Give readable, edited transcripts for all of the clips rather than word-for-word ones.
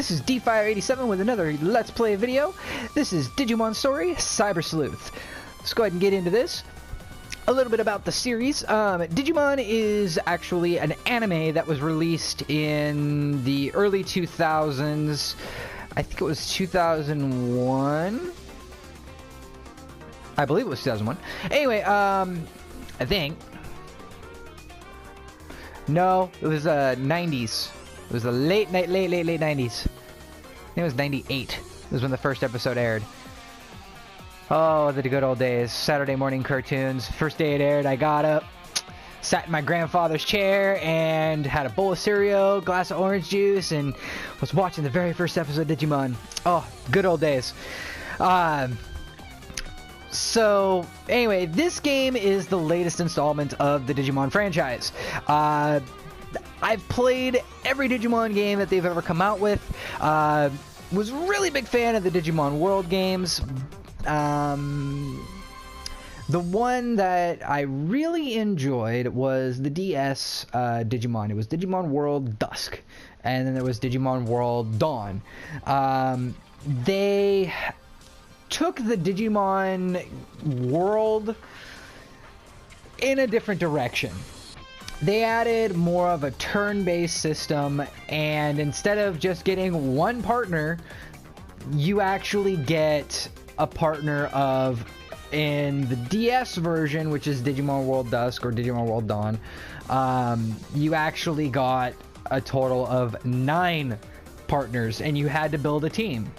this is DFire87 with another Let's Play video. This is Digimon Story Cybersleuth. Let's go ahead and get into this. A little bit about the series. Digimon is actually an anime that was released in the early 2000s. I think it was 2001. I believe it was 2001. Anyway, I think. No, it was 90s. It was the late 90s. I think it was 98. It was when the first episode aired. Oh, the good old days. Saturday morning cartoons. First day it aired, I got up, sat in my grandfather's chair, and had a bowl of cereal, glass of orange juice, and was watching the very first episode of Digimon. Oh, good old days. So, anyway, this game is the latest installment of the Digimon franchise. I've played every Digimon game that they've ever come out with. Was really big fan of the Digimon World games. The one that I really enjoyed was the DS Digimon. It was Digimon World Dusk, and then there was Digimon World Dawn. They took the Digimon world in a different direction. They added more of a turn-based system, and instead of just getting one partner, you actually get a partner of, in the DS version, which is Digimon World Dusk or Digimon World Dawn, you actually got a total of 9 partners, and you had to build a team.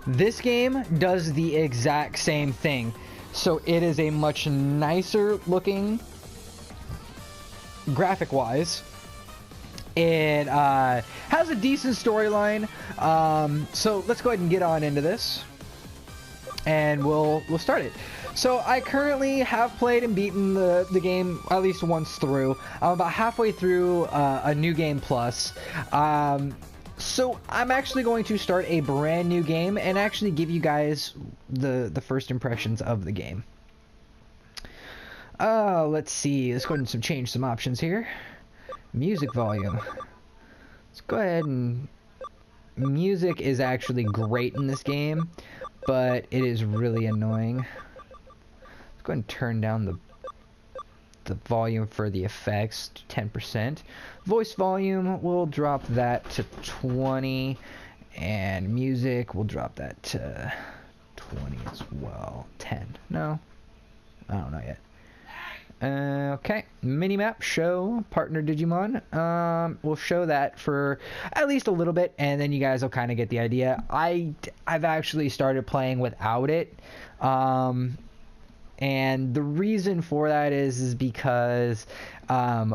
This game does the exact same thing, so it is a much nicer looking graphic wise. It has a decent storyline, so let's go ahead and get on into this, and we'll start it. So I currently have played and beaten the game at least once through. I'm about halfway through a new game plus. So I'm actually going to start a brand new game and actually give you guys the first impressions of the game. Let's see. Let's go ahead and change some options here. Music volume. Let's go ahead and... Music is actually great in this game, but it is really annoying. Let's go ahead and turn down the volume for the effects to 10%. Voice volume, we'll drop that to 20, and music, we'll drop that to 20 as well. 10. No? I don't know yet. Okay, minimap, show, partner Digimon. We'll show that for at least a little bit, and then you guys will kind of get the idea. I've actually started playing without it, and the reason for that is because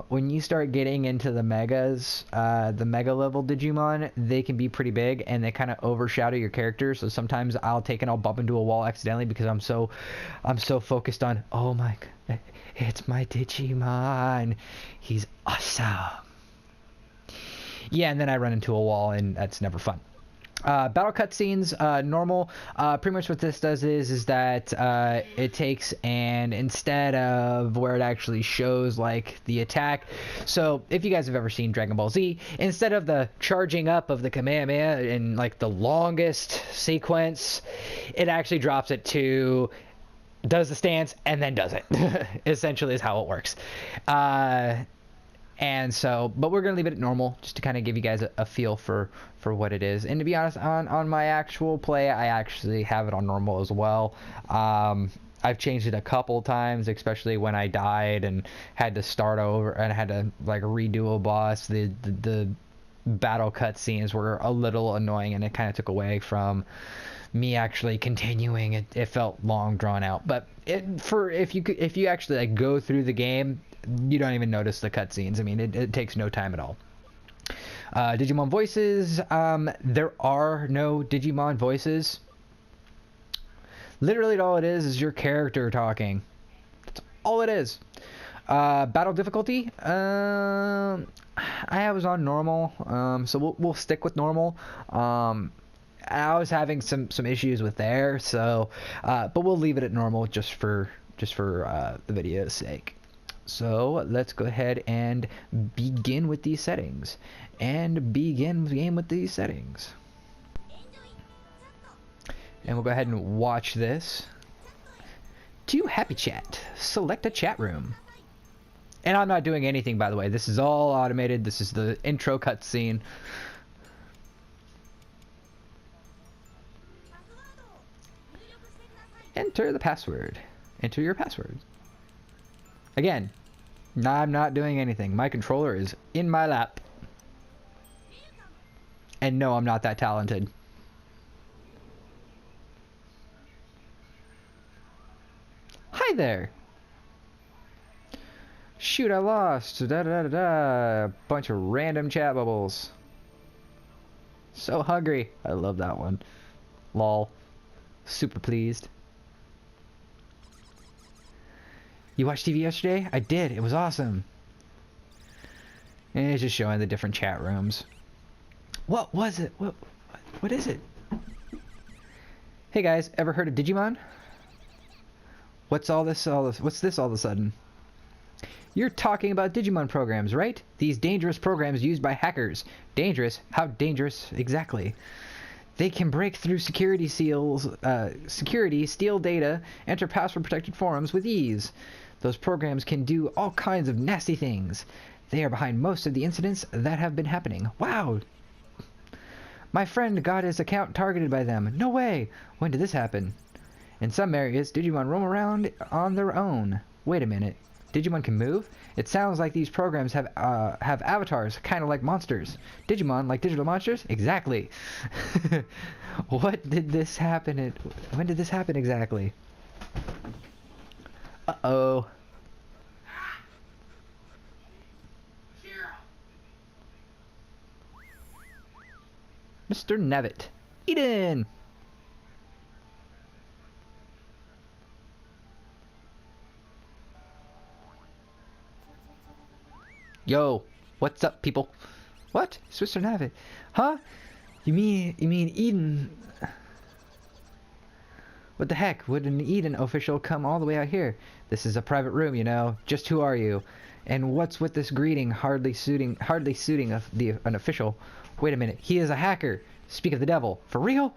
when you start getting into the megas, the mega level Digimon, they can be pretty big, and they kind of overshadow your character. So sometimes I'll take and I'll bump into a wall accidentally because I'm so focused on, oh my god, it's my Digimon, he's awesome. Yeah, and then I run into a wall, and that's never fun. Battle cutscenes, normal. Pretty much what this does is that it takes, and instead of where it actually shows like the attack, so if you guys have ever seen Dragon Ball Z, instead of the charging up of the Kamehameha in like the longest sequence, it actually drops it to does the stance and then does it. Essentially is how it works. And so, but we're gonna leave it at normal just to kind of give you guys a feel for what it is. And to be honest, on my actual play, I actually have it on normal as well. I've changed it a couple times, especially when I died and had to start over and had to like redo a boss. The battle cutscenes were a little annoying, and it kind of took away from me actually continuing. It felt long drawn out, but if you actually like go through the game, you don't even notice the cutscenes. I mean, it takes no time at all. Digimon voices. There are no Digimon voices. Literally all it is your character talking. That's all it is. Battle difficulty. I was on normal, so we'll stick with normal. I was having some issues with there, so but we'll leave it at normal just for the video's sake. So let's go ahead and begin with these settings. And begin the game with these settings. And we'll go ahead and watch this. To Happy Chat, select a chat room. And I'm not doing anything, by the way. This is all automated. This is the intro cutscene. Enter the password. Enter your password. Again, I'm not doing anything. My controller is in my lap. And no, I'm not that talented. Hi there. Shoot, I lost. Da da da da. Bunch of random chat bubbles. So hungry. I love that one. Lol. Super pleased. You watched TV yesterday? I did. It was awesome. And it's just showing the different chat rooms. What was it? What is it? Hey guys, ever heard of Digimon? What's all this? What's this all of a sudden? You're talking about Digimon programs, right? These dangerous programs used by hackers. Dangerous? How dangerous exactly? They can break through security, steal data, enter password-protected forums with ease. Those programs can do all kinds of nasty things. They are behind most of the incidents that have been happening. Wow! My friend got his account targeted by them. No way! When did this happen? In some areas, Digimon roam around on their own. Wait a minute. Digimon can move? It sounds like these programs have avatars, kind of like monsters. Digimon, like digital monsters? Exactly. What did this happen? When did this happen exactly? Uh-oh. Mr. Nevitt. Eden! Yo, what's up, people? What? Mr. Nevitt? Huh? You mean Eden? What the heck? Would an Eden official come all the way out here? This is a private room, you know. Just who are you? And what's with this greeting hardly suiting an official? Wait a minute. He is a hacker. Speak of the devil. For real?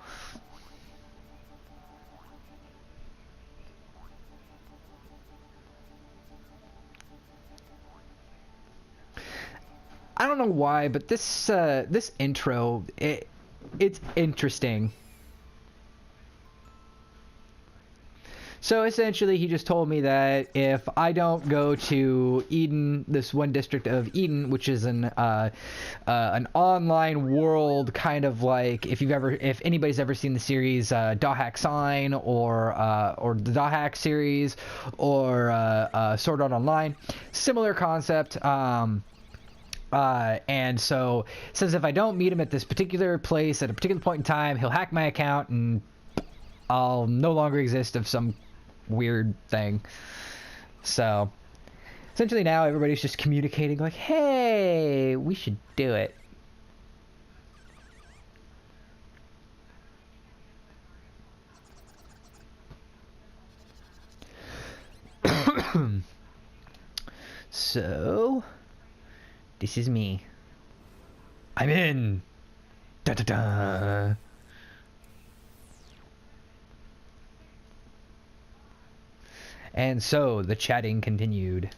I don't know why, but this intro, it's interesting. So essentially, he just told me that if I don't go to Eden, this one district of Eden, which is an online world, kind of like if anybody's ever seen the series Dahak Sign or the Dahak series or Sword Art Online, similar concept. And so it says if I don't meet him at this particular place at a particular point in time, he'll hack my account and I'll no longer exist of some weird thing. So essentially now everybody's just communicating like, hey, we should do it. So this is me. I'm in. Da da da. And so the chatting continued.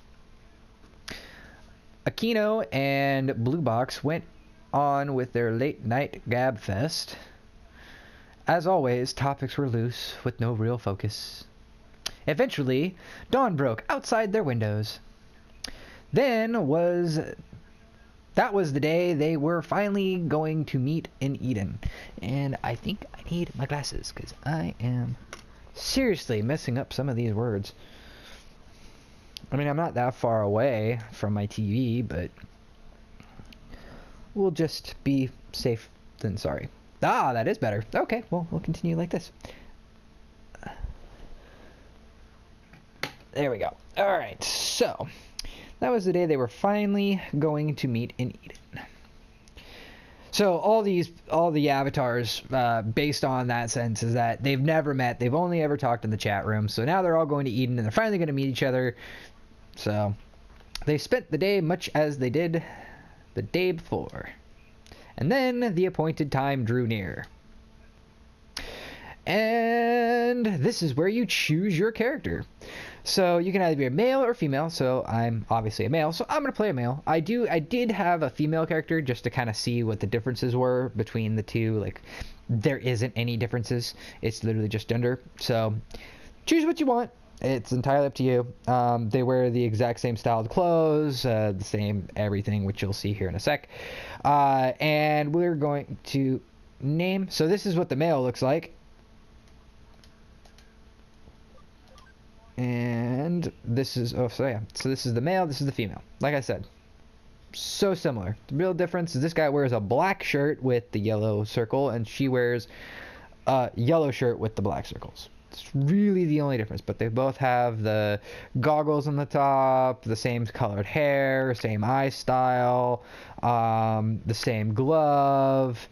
Akeno and Blue Box went on with their late night gab fest. As always, topics were loose with no real focus. Eventually, dawn broke outside their windows. That was the day they were finally going to meet in Eden. And I think I need my glasses because I am seriously messing up some of these words. I mean, I'm not that far away from my TV, but we'll just be safe than sorry. Ah, that is better. Okay, well, we'll continue like this. There we go. Alright, so that was the day they were finally going to meet in Eden. So all the avatars, based on that sense, is that they've never met. They've only ever talked in the chat room. So now they're all going to Eden, and they're finally going to meet each other. So They spent the day much as they did the day before. And then the appointed time drew near. And this is where you choose your character. So you can either be a male or female. So I'm obviously a male, so I'm gonna play a male. I did have a female character just to kind of see what the differences were between the two. Like, there isn't any differences. It's literally just gender. So choose what you want. It's entirely up to you. They wear the exact same styled clothes, the same everything, which you'll see here in a sec. And we're going to name. So this is what the male looks like. And this is, oh, so yeah. So this is the male, this is the female. Like I said, so similar. The real difference is this guy wears a black shirt with the yellow circle, and she wears a yellow shirt with the black circles. It's really the only difference, but they both have the goggles on the top, the same colored hair, same eye style, the same glove,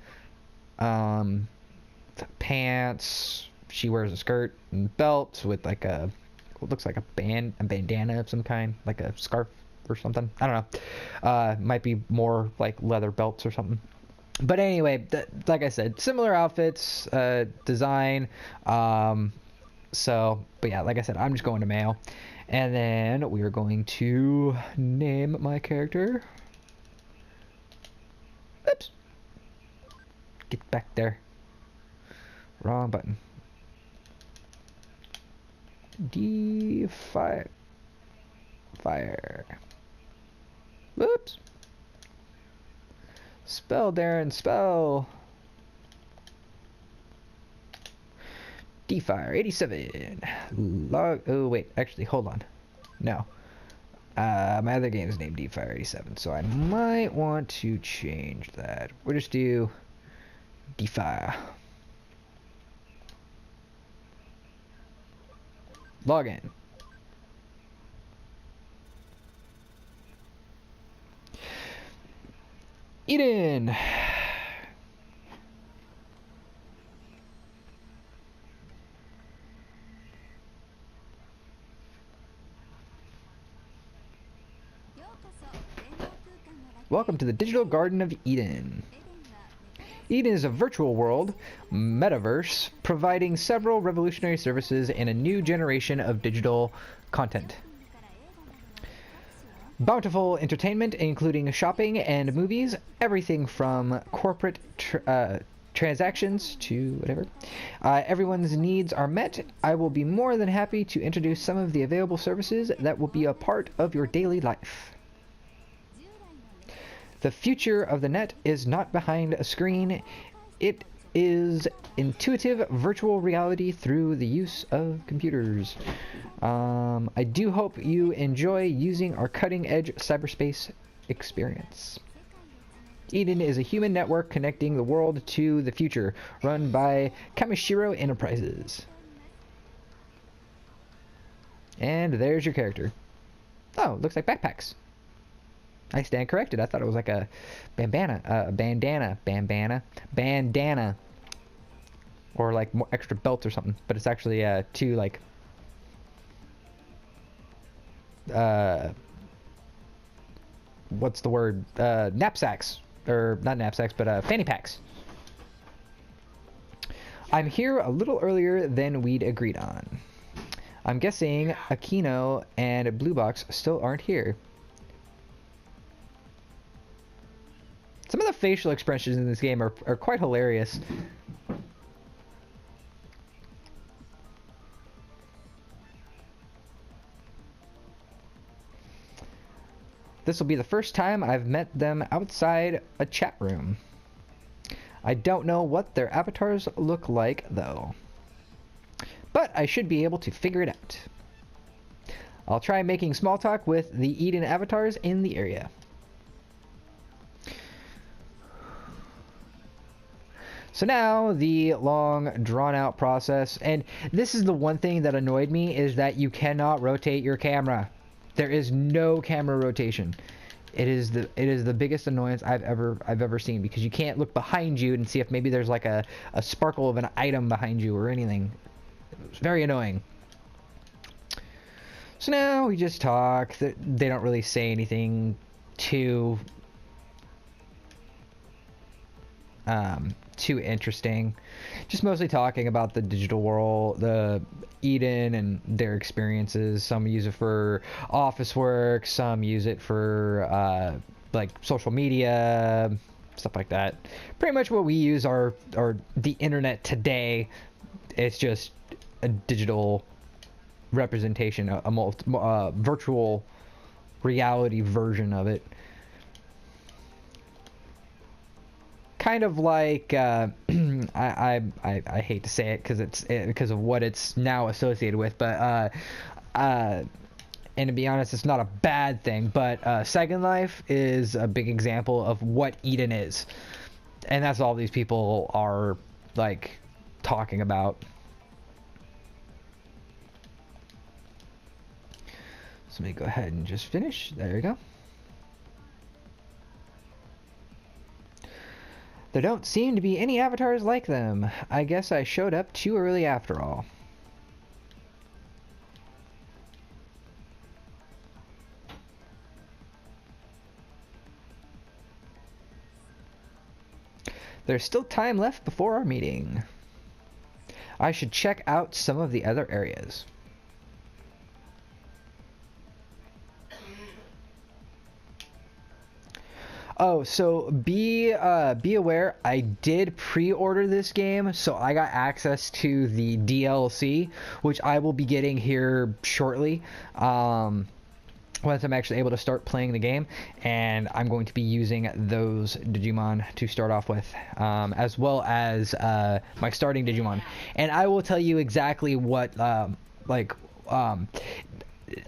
pants. She wears a skirt and belt with like a, what looks like a bandana of some kind, like a scarf or something. I don't know. Might be more like leather belts or something. But anyway, like I said, similar outfits, design. So, but yeah, like I said, I'm just going to male. And then we are going to name my character. Oops. Get back there. Wrong button. Fire. Whoops. Spell, Darren, spell. Fire 87. Oh wait, actually, hold on. No. My other game is named Fire 87, so I might want to change that. We'll just do Fire. Login. Eden. Welcome to the Digital Garden of Eden. Eden is a virtual world, metaverse, providing several revolutionary services and a new generation of digital content. Bountiful entertainment, including shopping and movies, everything from corporate transactions to whatever. Everyone's needs are met. I will be more than happy to introduce some of the available services that will be a part of your daily life. The future of the net is not behind a screen. It is intuitive virtual reality through the use of computers. I do hope you enjoy using our cutting-edge cyberspace experience. Eden is a human network connecting the world to the future, run by Kamishiro Enterprises. And there's your character. Oh, looks like backpacks. I stand corrected. I thought it was like a bandana, or like more extra belt or something. But it's actually two like what's the word? Knapsacks, or not knapsacks, but fanny packs. I'm here a little earlier than we'd agreed on. I'm guessing Akeno and Blue Box still aren't here. Some of the facial expressions in this game are quite hilarious. This will be the first time I've met them outside a chat room. I don't know what their avatars look like, though. But I should be able to figure it out. I'll try making small talk with the Eden avatars in the area. So now the long drawn out process, and this is the one thing that annoyed me, is that you cannot rotate your camera. There is no camera rotation. It is the biggest annoyance I've ever seen, because you can't look behind you and see if maybe there's like a sparkle of an item behind you or anything. It's very annoying. So now we just talk. They don't really say anything too too interesting. Just mostly talking about the digital world, the Eden and their experiences. Some use it for office work, some use it for like social media, stuff like that. Pretty much what we use are the internet today. It's just a digital representation, a virtual reality version of it. Kind of like I hate to say it because of what it's now associated with, but and to be honest, it's not a bad thing. But Second Life is a big example of what Eden is, and that's all these people are like talking about. So let me go ahead and just finish. There you go. There don't seem to be any avatars like them. I guess I showed up too early after all. There's still time left before our meeting. I should check out some of the other areas. Oh, so be aware, I did pre-order this game, so I got access to the DLC, which I will be getting here shortly, once I'm actually able to start playing the game, and I'm going to be using those Digimon to start off with, as well as my starting Digimon. And I will tell you exactly what,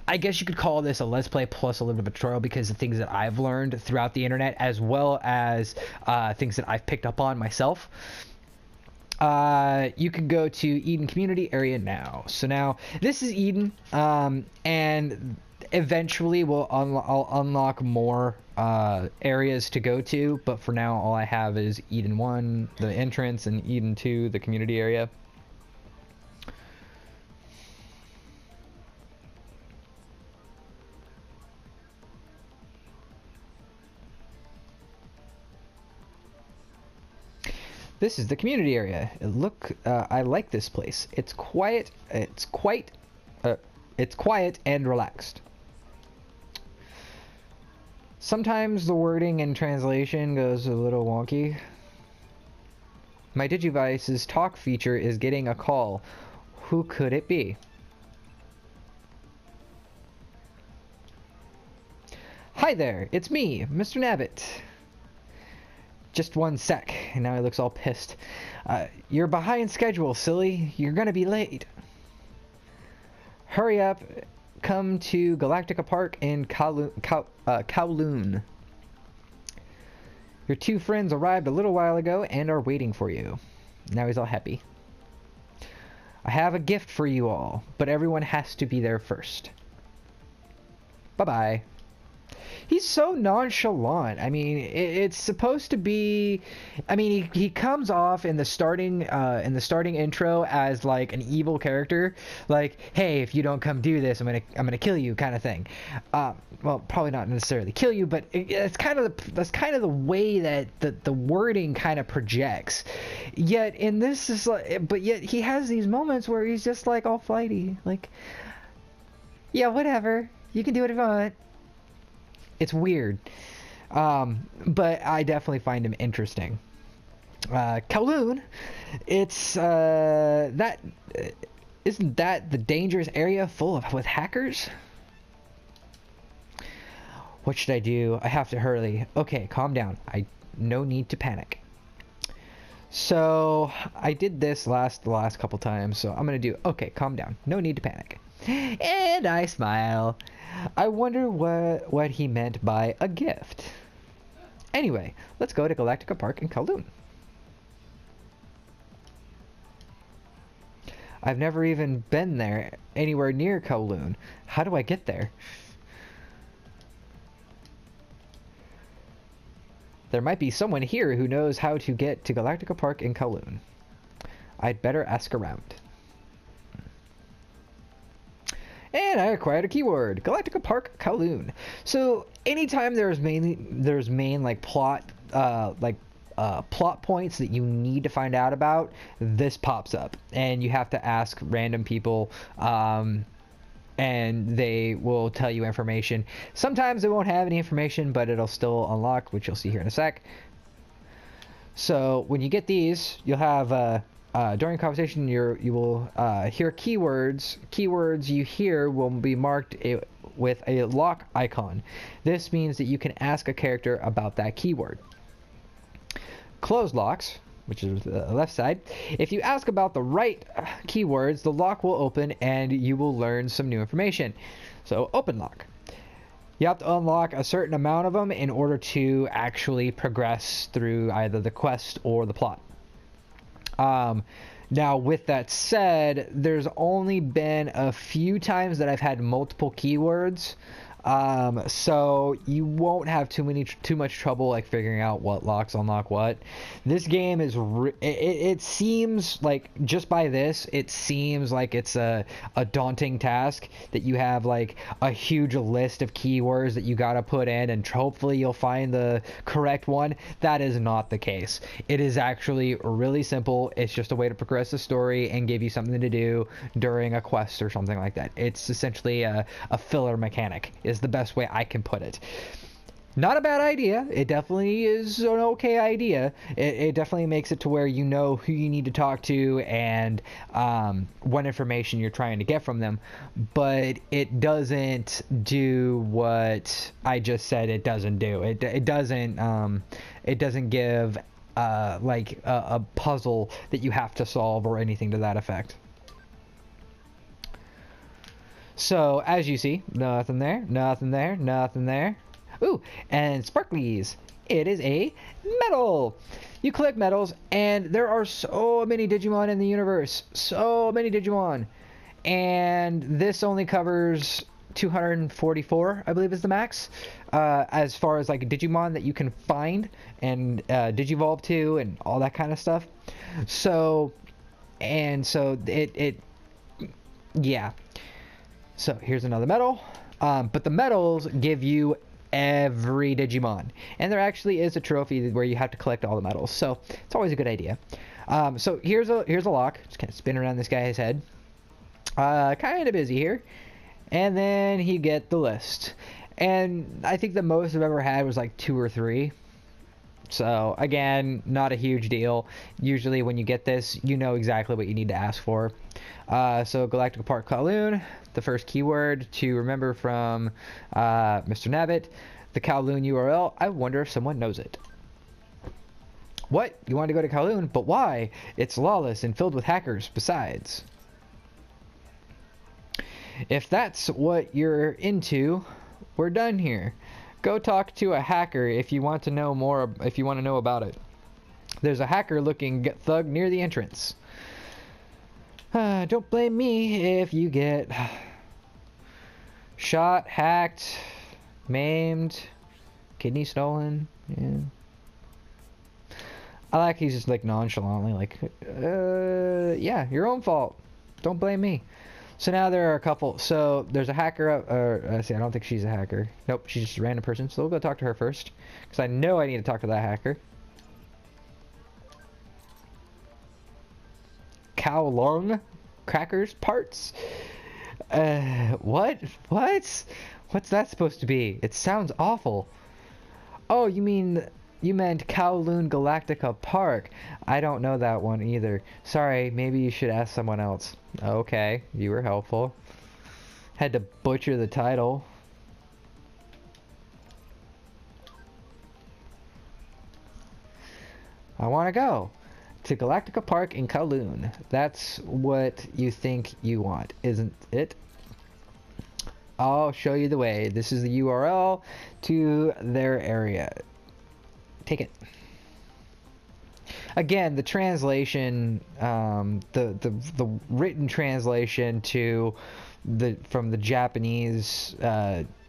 I guess you could call this a Let's Play plus a little bit of a tutorial, because the things that I've learned throughout the internet, as well as things that I've picked up on myself. You can go to Eden Community Area now. So now, this is Eden, and eventually I'll unlock more areas to go to, but for now all I have is Eden 1, the entrance, and Eden 2, the community area. This is the community area. I like this place. It's quiet. It's quiet and relaxed. Sometimes the wording and translation goes a little wonky. My Digivice's talk feature is getting a call. Who could it be? Hi there, it's me, Mr. Nabbit. Just one sec, and now he looks all pissed. You're behind schedule, silly. You're gonna be late. Hurry up. Come to Galactica Park in Kowloon. Your two friends arrived a little while ago and are waiting for you. Now he's all happy. I have a gift for you all, but everyone has to be there first. Bye-bye. He's so nonchalant. I mean, it's supposed to be. I mean, he comes off in the starting intro as like an evil character, like, hey, if you don't come do this, I'm gonna kill you, kind of thing. Well, probably not necessarily kill you, but that's kind of the way that the wording kind of projects. Yet in this is like, but yet he has these moments where he's just like all flighty, like, yeah, whatever, you can do it if you want. It's weird, but I definitely find him interesting. Kowloon, it's isn't that the dangerous area full with hackers? What should I do? I have to hurry. Okay, calm down. No need to panic. So I did this the last couple times, so I'm gonna do. Okay, calm down. No need to panic. And I smile. I wonder what he meant by a gift. Anyway, let's go to Galactica Park in Kowloon. I've never even been there, anywhere near Kowloon. How do I get there? There might be someone here who knows how to get to Galactica Park in Kowloon. I'd better ask around. And I acquired a keyword, Galactica Park Kowloon. So anytime there's main like plot plot points that you need to find out about, this pops up, and you have to ask random people, and they will tell you information. Sometimes it won't have any information, but it'll still unlock, which you'll see here in a sec. So when you get these, you'll have during conversation you will hear keywords. Keywords you hear will be marked with a lock icon. This means that you can ask a character about that keyword. Closed locks, which is the left side. If you ask about the right keywords, the lock will open and you will learn some new information. So open lock. You have to unlock a certain amount of them in order to actually progress through either the quest or the plot. Now, with that said, there's only been a few times that I've had multiple keywords, so you won't have too much trouble like figuring out what locks unlock what. This game is it seems like, just by this, it seems like it's a daunting task, that you have like a huge list of keywords that you gotta put in and hopefully you'll find the correct one. That is not the case. It is actually really simple. It's just a way to progress the story and give you something to do during a quest or something like that. It's essentially a filler mechanic, is the best way I can put it. Not a bad idea. It definitely is an okay idea. It definitely makes it to where you know who you need to talk to and what information you're trying to get from them, but it doesn't do what I just said it doesn't do. It doesn't give like a puzzle that you have to solve or anything to that effect. So, as you see, nothing there, nothing there, nothing there. Ooh, and sparklies. It is a medal. You collect medals, and there are so many Digimon in the universe. So many Digimon. And this only covers 244, I believe is the max, as far as like Digimon that you can find and Digivolve to and all that kind of stuff. So, yeah. So here's another medal, but the medals give you every Digimon, and there actually is a trophy where you have to collect all the medals, so it's always a good idea. So here's a lock. Just kind of spin around this guy's head. Kind of busy here, and then you get the list, and I think the most I've ever had was like 2 or 3. So again, not a huge deal. Usually when you get this, you know exactly what you need to ask for. So Galactica Park Kowloon, the first keyword to remember from Mr. Nabbit. The Kowloon URL, I wonder if someone knows it. What? You want to go to Kowloon? But why? It's lawless and filled with hackers besides. If that's what you're into, we're done here. Go talk to a hacker if you want to know more, if you want to know about it. There's a hacker-looking thug near the entrance. Don't blame me if you get shot, hacked, maimed, kidney stolen. Yeah. I like he's just like nonchalantly like, yeah, your own fault. Don't blame me. So now there are a couple. So there's a hacker up, or see, I don't think she's a hacker. Nope, she's just a random person. So we'll go talk to her first, because I know I need to talk to that hacker. Kowloon crackers parts. What? What's that supposed to be? It sounds awful. Oh, you meant Kowloon Galactica Park. I don't know that one either. Sorry, maybe you should ask someone else. Okay, you were helpful. Had to butcher the title. I want to go to Galactica Park in Kowloon. That's what you think you want, isn't it? I'll show you the way. This is the URL to their area. Take it. Again, the translation, the written translation to from the Japanese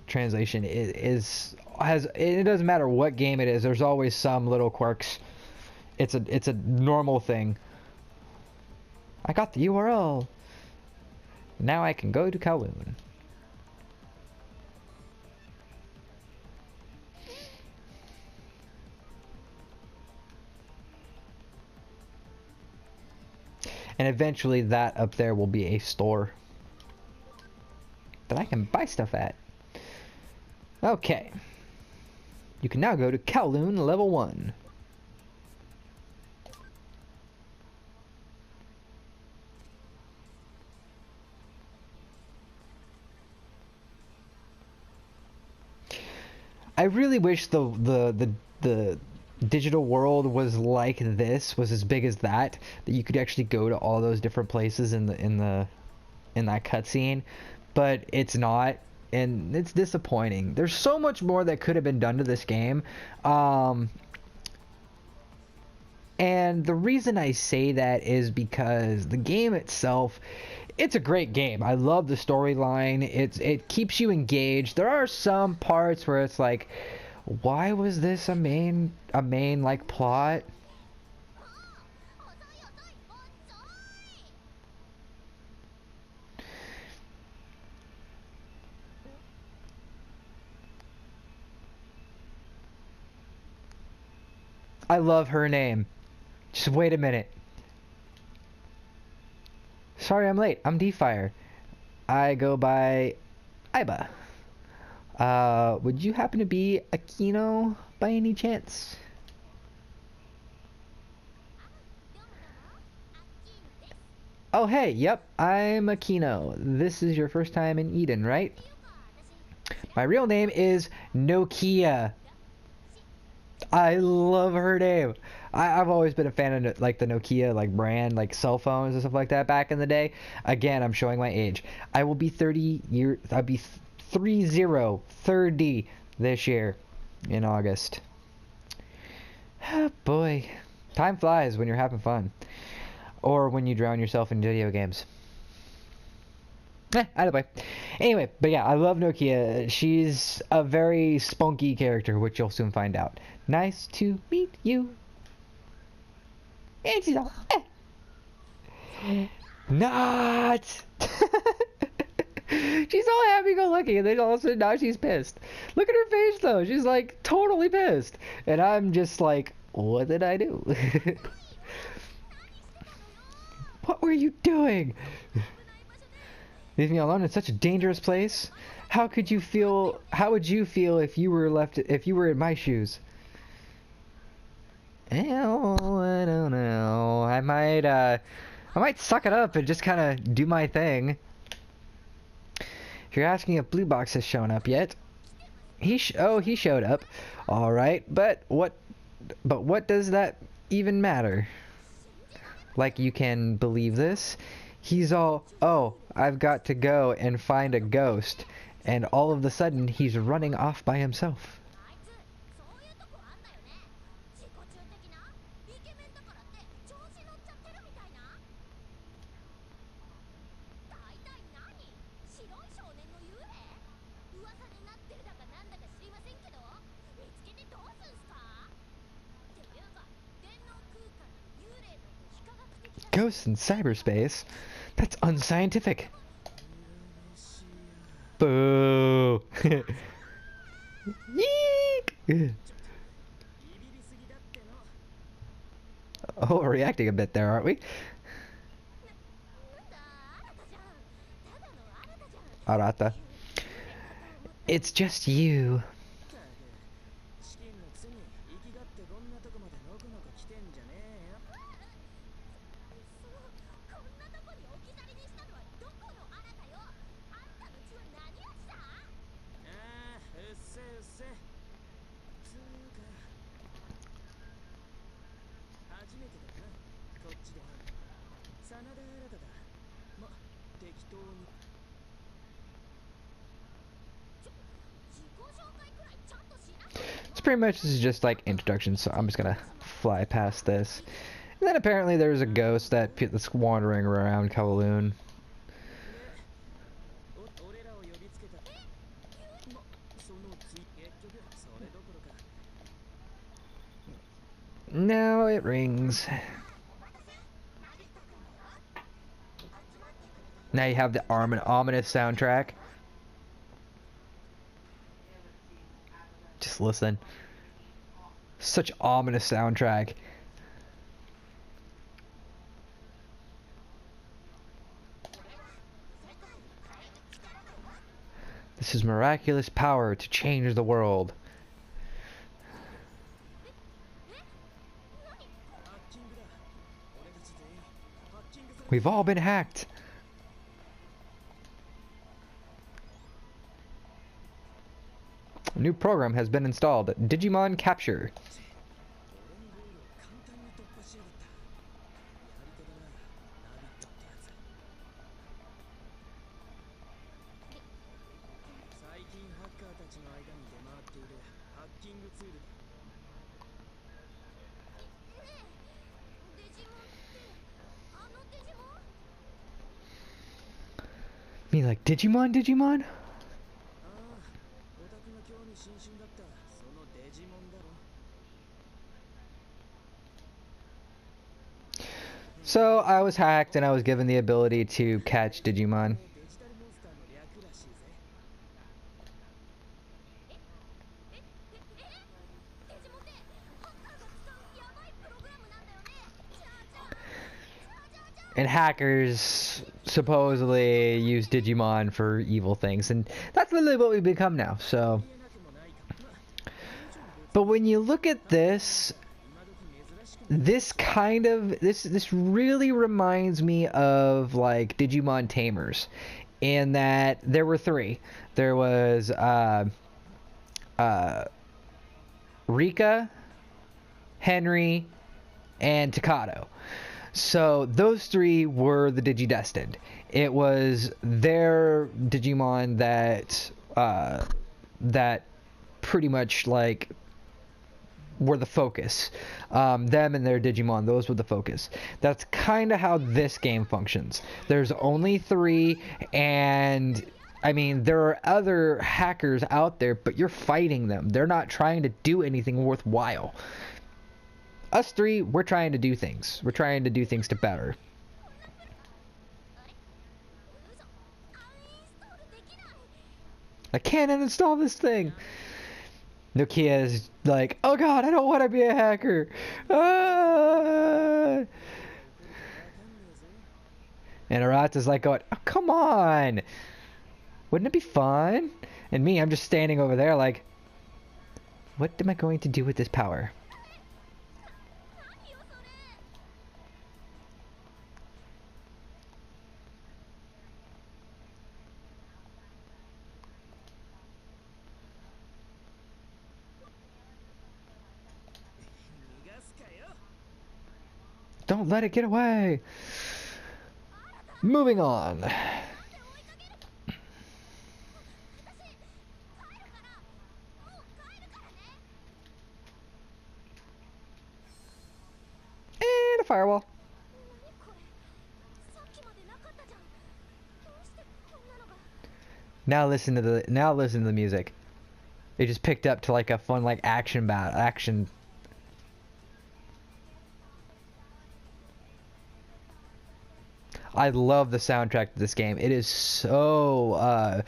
translation it doesn't matter what game it is. There's always some little quirks. It's a normal thing. I got the URL. Now I can go to Kowloon. And eventually that up there will be a store that I can buy stuff at. Okay. You can now go to Kowloon level 1. I really wish the digital world was like this, was as big as that you could actually go to all those different places in that cutscene, but it's not, and it's disappointing. There's so much more that could have been done to this game, and the reason I say that is because the game itself, it's a great game. I love the storyline. It keeps you engaged. There are some parts where it's like, why was this a main like plot? I love her name. Just wait a minute. Sorry I'm late. I'm D-Fire. I go by Iba. Would you happen to be Akeno by any chance? Oh hey, yep, I'm Akeno. This is your first time in Eden, right? My real name is Nokia. I love her name. I've always been a fan of like the Nokia like brand, like cell phones and stuff like that back in the day. Again, I'm showing my age. I will be 30 years. I'll be 30 this year in August. Oh, boy, time flies when you're having fun, or when you drown yourself in video games. Either way. Anyway, but yeah, I love Nokia. She's a very spunky character, which you'll soon find out. Nice to meet you. And she's all, not. She's all happy-go-lucky, and then all of a sudden now she's pissed. Look at her face, though. She's like totally pissed, and I'm just like, what did I do? What were you doing? Leave me alone in such a dangerous place? How would you feel if you were in my shoes? Well, I don't know. I might suck it up and just kind of do my thing. If you're asking if Blue Box has shown up yet, he showed up. All right, but what does that even matter? Like, you can believe this? He's all, oh, I've got to go and find a ghost, and all of a sudden he's running off by himself. Ghosts in cyberspace? That's unscientific. Boo! Yeek! Oh, we're reacting a bit there, aren't we? Arata. It's just you. Pretty much this is just like introduction, so I'm just gonna fly past this. And then apparently there's a ghost that's wandering around Kowloon. Now it rings. Now you have the ominous soundtrack. Just listen. Such ominous soundtrack. his miraculous power to change the world. We've all been hacked. A new program has been installed. Digimon Capture. Me like, Digimon? So, I was hacked and I was given the ability to catch Digimon. And hackers supposedly use Digimon for evil things, and that's literally what we've become now, so. But when you look at this, this really reminds me of like Digimon Tamers, in that there were three. There was Rika, Henry, and Takato. So those three were the Digidestined. It was their Digimon that pretty much like were the focus. Them and their Digimon, those were the focus. That's kind of how this game functions. There's only three, and I mean, there are other hackers out there, but you're fighting them. They're not trying to do anything worthwhile. Us three, we're trying to do things. We're trying to do things to better. I can't uninstall this thing. Nokia is like, oh god, I don't want to be a hacker. Ah! And Arata's like going, oh, come on. Wouldn't it be fun? And me, I'm just standing over there like, what am I going to do with this power? Don't let it get away. Moving on. And a firewall. Now listen to the music. It just picked up to like a fun like action. I love the soundtrack to this game. It is so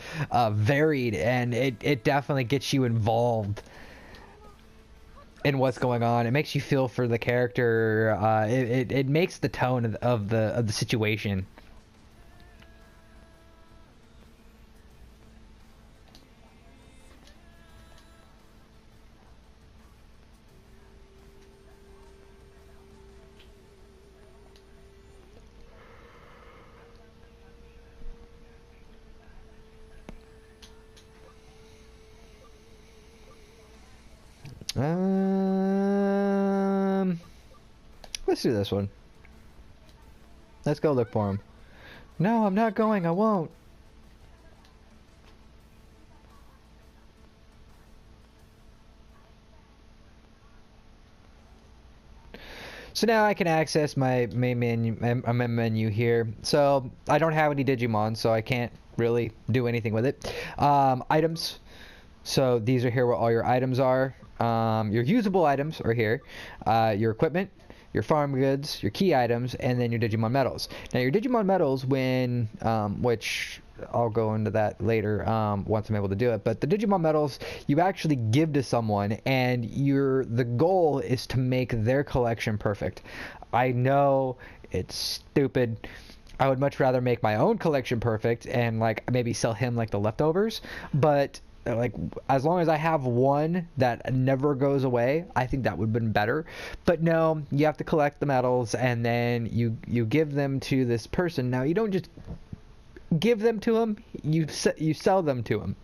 varied, and it definitely gets you involved in what's going on. It makes you feel for the character. It makes the tone of the situation. Let's do this one. Let's go look for him. No, I'm not going. I won't. So now I can access my main menu here. So I don't have any Digimon, so I can't really do anything with it. Items. So these are here where all your items are. Your usable items are here. Your equipment, your farm goods, your key items, and then your Digimon medals. Now your Digimon medals, when which I'll go into that later once I'm able to do it, but the Digimon medals you actually give to someone, and the goal is to make their collection perfect. I know it's stupid, I would much rather make my own collection perfect and like maybe sell him like the leftovers. But like as long as I have one that never goes away, I think that would have been better. But no, you have to collect the medals and then you give them to this person. Now you don't just give them to him, you sell them to him.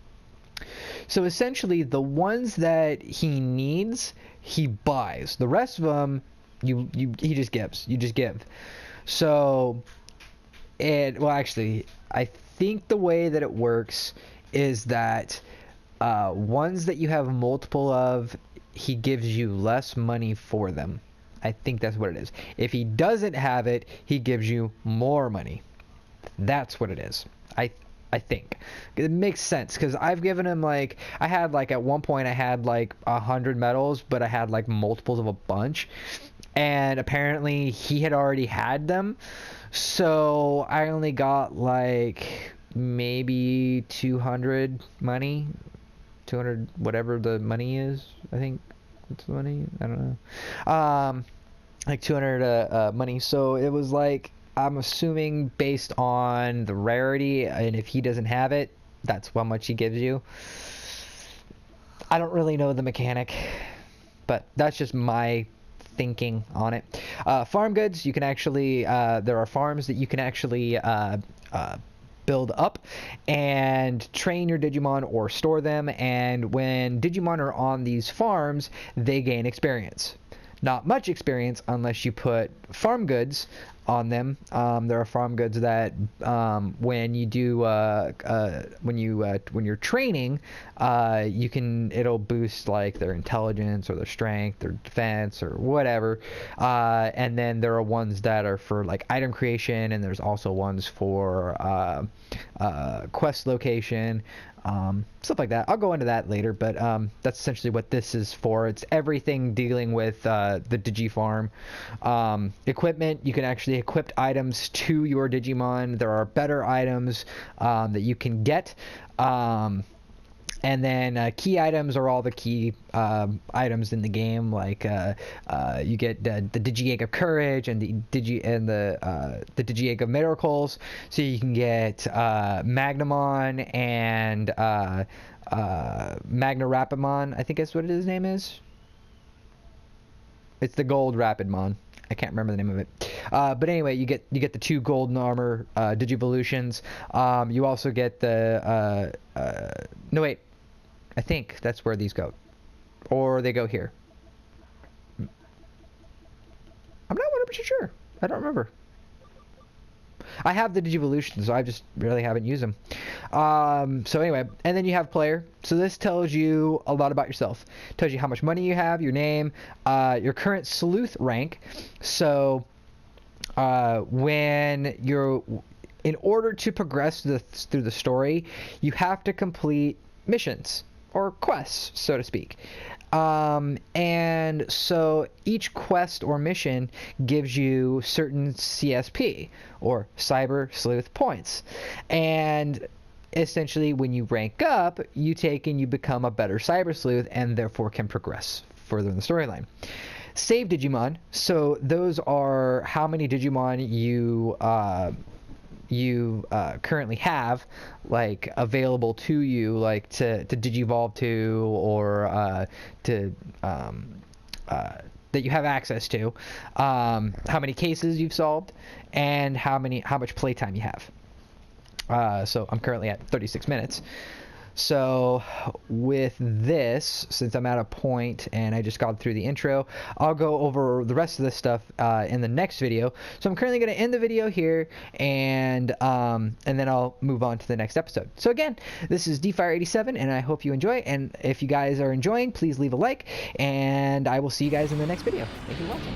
So essentially the ones that he needs, he buys. The rest of them he just gives. You just give. So well actually I think the way that it works is that ones that you have multiple of, he gives you less money for them. I think that's what it is. If he doesn't have it, he gives you more money. That's what it is. I think it makes sense because I've given him like I had like at one point I had like 100 medals, but I had like multiples of a bunch, and apparently he had already had them, so I only got like maybe 200 money, 200 whatever the money is. I think what's the money? I don't know. Like 200 money. So it was like, I'm assuming based on the rarity, and if he doesn't have it, that's how much he gives you. I don't really know the mechanic, but that's just my thinking on it. Farm goods, you can actually, there are farms that you can actually build up and train your Digimon or store them, and when Digimon are on these farms, they gain experience. Not much experience unless you put farm goods on them. There are farm goods that when you do when you're training, it'll boost like their intelligence or their strength, their defense or whatever. And then there are ones that are for like item creation, and there's also ones for quest location. Stuff like that. I'll go into that later, but that's essentially what this is for. It's everything dealing with the Digifarm. Equipment, you can actually equip items to your Digimon. There are better items that you can get. And then key items are all the key items in the game. Like you get the Digi-Egg of Courage and the Digi-Egg of Miracles. So you can get Magnamon and Magna Rapidmon. I think that's what his name is. It's the Gold Rapidmon. I can't remember the name of it. But anyway, you get the 2 golden armor Digivolutions. You also get the no wait. I think that's where these go. Or they go here. I'm not 100% sure. I don't remember. I have the Digivolution, so I just really haven't used them. So anyway, and then you have player. So this tells you a lot about yourself. It tells you how much money you have, your name, your current sleuth rank. So when you're... In order to progress through the story, you have to complete missions. Or quests, so to speak. And so each quest or mission gives you certain CSP, or Cyber Sleuth points. And essentially when you rank up, you take and you become a better Cyber Sleuth and therefore can progress further in the storyline. Save Digimon, so those are how many Digimon you currently have like available to you, like to digivolve to, or that you have access to, how many cases you've solved, and how much playtime you have. So I'm currently at 36 minutes. So with this, since I'm at a point and I just got through the intro, I'll go over the rest of this stuff in the next video. So I'm currently going to end the video here, and then I'll move on to the next episode. So again, this is DFire87, and I hope you enjoy. And if you guys are enjoying, please leave a like, and I will see you guys in the next video. Thank you for watching.